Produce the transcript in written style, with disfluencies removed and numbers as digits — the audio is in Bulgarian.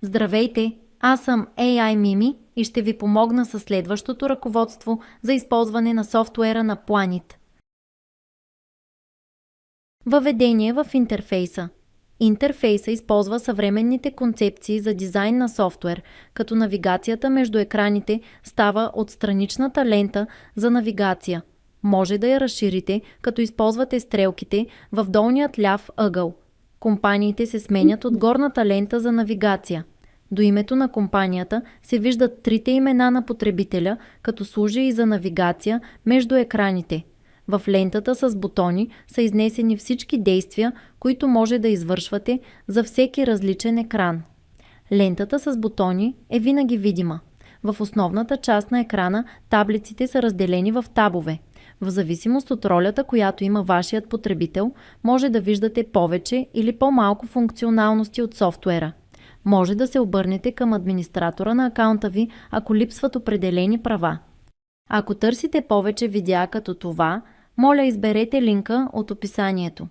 Здравейте, аз съм AI Mimi и ще ви помогна със следващото ръководство за използване на софтуера на Planet. Въведение в интерфейса. Интерфейса използва съвременните концепции за дизайн на софтуер, като навигацията между екраните става от страничната лента за навигация. Може да я разширите, като използвате стрелките в долният ляв ъгъл. Компаниите се сменят от горната лента за навигация. До името на компанията се виждат трите имена на потребителя, като служи и за навигация между екраните. В лентата с бутони са изнесени всички действия, които може да извършвате за всеки различен екран. Лентата с бутони е винаги видима. В основната част на екрана таблиците са разделени в табове. В зависимост от ролята, която има вашият потребител, може да виждате повече или по-малко функционалности от софтуера. Може да се обърнете към администратора на акаунта ви, ако липсват определени права. Ако търсите повече видеа като това, моля изберете линка от описанието.